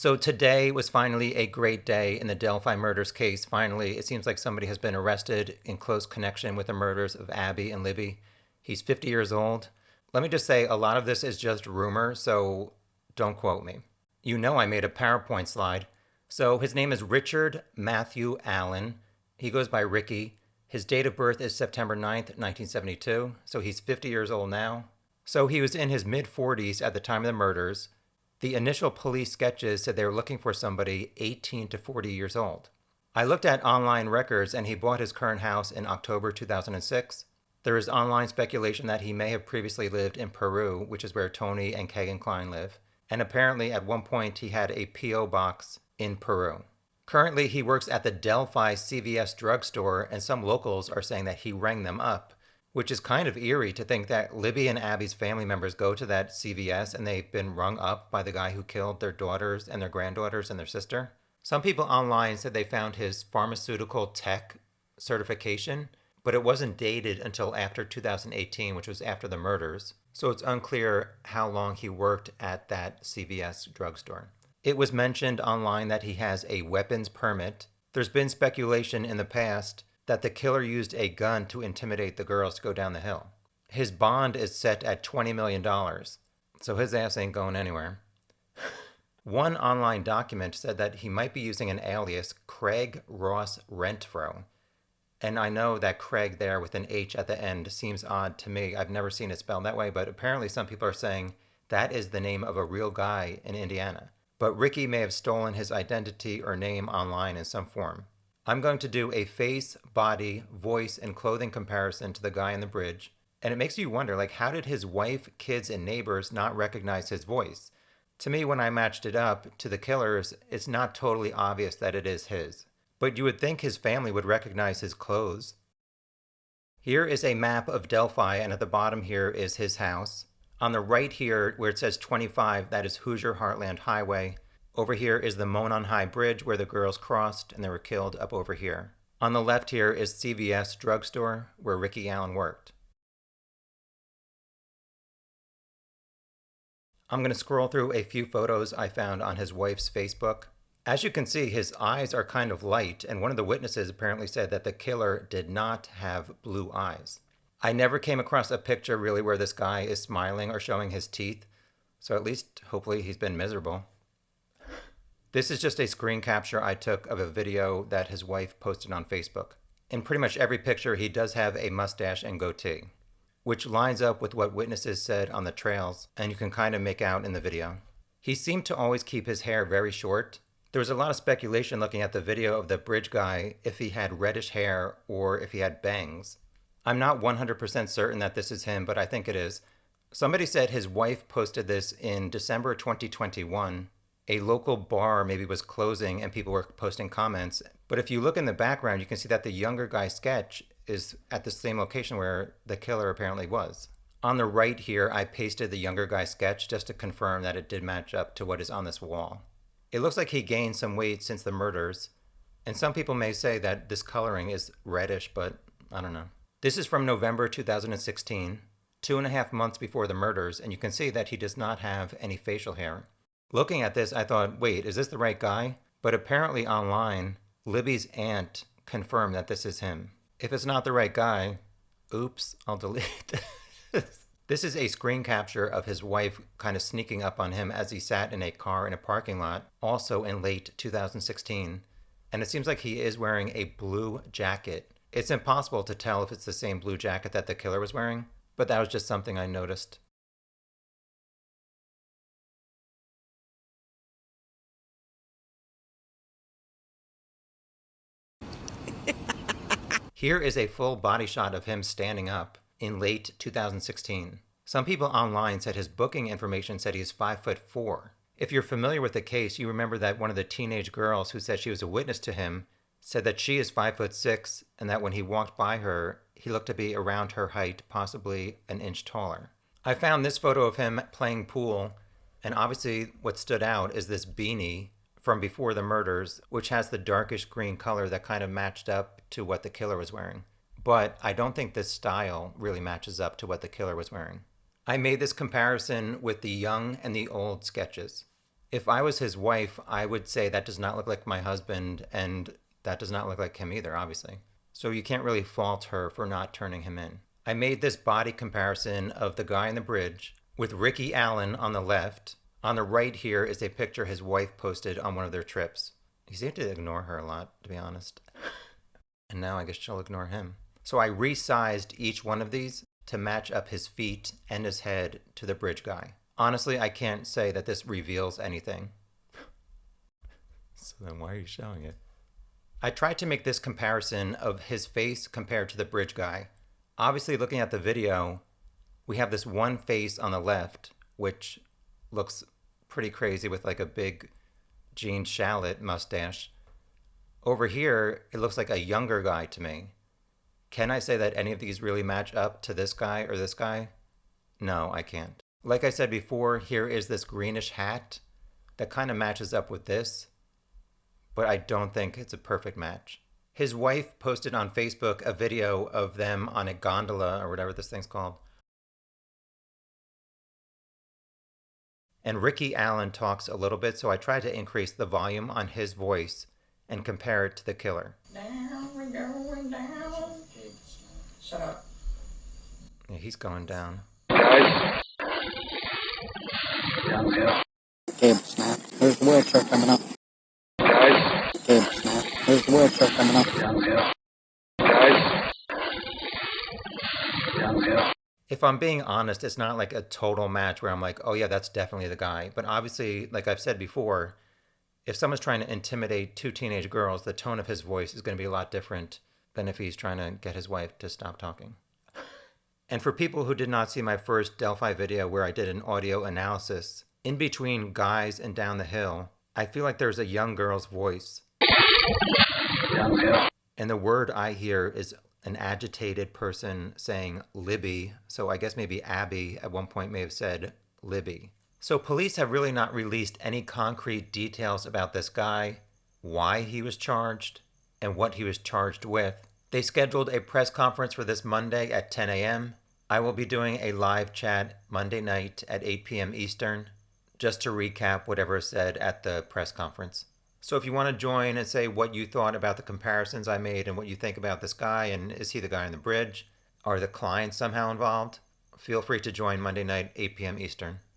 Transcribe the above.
So today was finally a great day in the Delphi murders case. Finally, it seems like somebody has been arrested in close connection with the murders of Abby and Libby. He's 50 years old. Let me just say, a lot of this is just rumor, so don't quote me. You know I made a PowerPoint slide. So his name is Richard Matthew Allen. He goes by Ricky. His date of birth is September 9th, 1972. So he's 50 years old now. So he was in his mid 40s at the time of the murders. The initial police sketches said they were looking for somebody 18 to 40 years old. I looked at online records and he bought his current house in October 2006. There is online speculation that he may have previously lived in Peru, which is where Tony and Kegan Kline live. And apparently at one point he had a P.O. box in Peru. Currently he works at the Delphi CVS drugstore, and some locals are saying that he rang them up, which is kind of eerie to think that Libby and Abby's family members go to that CVS and they've been rung up by the guy who killed their daughters and their granddaughters and their sister. Some people online said they found his pharmaceutical tech certification, but it wasn't dated until after 2018, which was after the murders. So it's unclear how long he worked at that CVS drugstore. It was mentioned online that he has a weapons permit. There's been speculation in the past that the killer used a gun to intimidate the girls to go down the hill. His bond is set at $20 million, so his ass ain't going anywhere. One online document said that he might be using an alias, Craig Ross Renfro. And I know that Craig there with an H at the end seems odd to me. I've never seen it spelled that way, but apparently some people are saying that is the name of a real guy in Indiana. But Ricky may have stolen his identity or name online in some form. I'm going to do a face, body, voice, and clothing comparison to the guy on the bridge. And it makes you wonder, like, how did his wife, kids, and neighbors not recognize his voice? To me, when I matched it up to the killer's, it's not totally obvious that it is his. But you would think his family would recognize his clothes. Here is a map of Delphi, and at the bottom here is his house. On the right here, where it says 25, that is Hoosier Heartland Highway. Over here is the Monon High Bridge where the girls crossed and they were killed up over here. On the left here is CVS drugstore where Ricky Allen worked. I'm going to scroll through a few photos I found on his wife's Facebook. As you can see, his eyes are kind of light, and one of the witnesses apparently said that the killer did not have blue eyes. I never came across a picture really where this guy is smiling or showing his teeth, so at least hopefully he's been miserable. This is just a screen capture I took of a video that his wife posted on Facebook. In pretty much every picture, he does have a mustache and goatee, which lines up with what witnesses said on the trails, and you can kind of make out in the video. He seemed to always keep his hair very short. There was a lot of speculation looking at the video of the bridge guy if he had reddish hair or if he had bangs. I'm not 100% certain that this is him, but I think it is. Somebody said his wife posted this in December 2021. A local bar maybe was closing and people were posting comments. But if you look in the background, you can see that the younger guy sketch is at the same location where the killer apparently was. On the right here, I pasted the younger guy sketch just to confirm that it did match up to what is on this wall. It looks like he gained some weight since the murders. And some people may say that this coloring is reddish, but I don't know. This is from November 2016, 2.5 months before the murders, and you can see that he does not have any facial hair. Looking at this, I thought, wait, is this the right guy? But apparently online, Libby's aunt confirmed that this is him. If it's not the right guy, oops, I'll delete this. This is a screen capture of his wife kind of sneaking up on him as he sat in a car in a parking lot, also in late 2016. And it seems like he is wearing a blue jacket. It's impossible to tell if it's the same blue jacket that the killer was wearing, but that was just something I noticed. Here is a full body shot of him standing up in late 2016. Some people online said his booking information said he is 5'4". If you're familiar with the case, you remember that one of the teenage girls who said she was a witness to him said that she is 5'6", and that when he walked by her, he looked to be around her height, possibly an inch taller. I found this photo of him playing pool, and obviously what stood out is this beanie from before the murders, which has the darkish green color that kind of matched up to what the killer was wearing. But I don't think this style really matches up to what the killer was wearing. I made this comparison with the young and the old sketches. If I was his wife, I would say that does not look like my husband, and that does not look like him either, obviously. So you can't really fault her for not turning him in. I made this body comparison of the guy in the bridge with Ricky Allen on the left. On the right here is a picture his wife posted on one of their trips. He seemed to ignore her a lot, to be honest. And now I guess she'll ignore him. So I resized each one of these to match up his feet and his head to the bridge guy. Honestly, I can't say that this reveals anything. So then why are you showing it? I tried to make this comparison of his face compared to the bridge guy. Obviously, looking at the video, we have this one face on the left, which looks pretty crazy with like a big jean shallot mustache. Over here, it looks like a younger guy to me. Can I say that any of these really match up to this guy or this guy? No, I can't. Like I said before, here is this greenish hat that kind of matches up with this, but I don't think it's a perfect match. His wife posted on Facebook a video of them on a gondola or whatever this thing's called. And Ricky Allen talks a little bit, so I tried to increase the volume on his voice and compare it to the killer. Down, we're going down. Shut up. Yeah, he's going down. Guys. Down there. Cable snap. There's the wheelchair coming up. Guys. Cable snap. There's the wheelchair coming up. Down there. Guys. Down there. If I'm being honest, it's not like a total match where I'm like, oh yeah, that's definitely the guy. But obviously, like I've said before, if someone's trying to intimidate two teenage girls, the tone of his voice is going to be a lot different than if he's trying to get his wife to stop talking. And for people who did not see my first Delphi video where I did an audio analysis, in between guys and down the hill, I feel like there's a young girl's voice. Down there. And the word I hear is an agitated person saying Libby, so I guess maybe Abby at one point may have said Libby. So police have really not released any concrete details about this guy, why he was charged, and what he was charged with. They scheduled a press conference for this Monday at 10 a.m. I will be doing a live chat Monday night at 8 p.m. Eastern, just to recap whatever is said at the press conference. So if you want to join and say what you thought about the comparisons I made and what you think about this guy, and is he the guy on the bridge? Are the clients somehow involved? Feel free to join Monday night, 8 p.m. Eastern.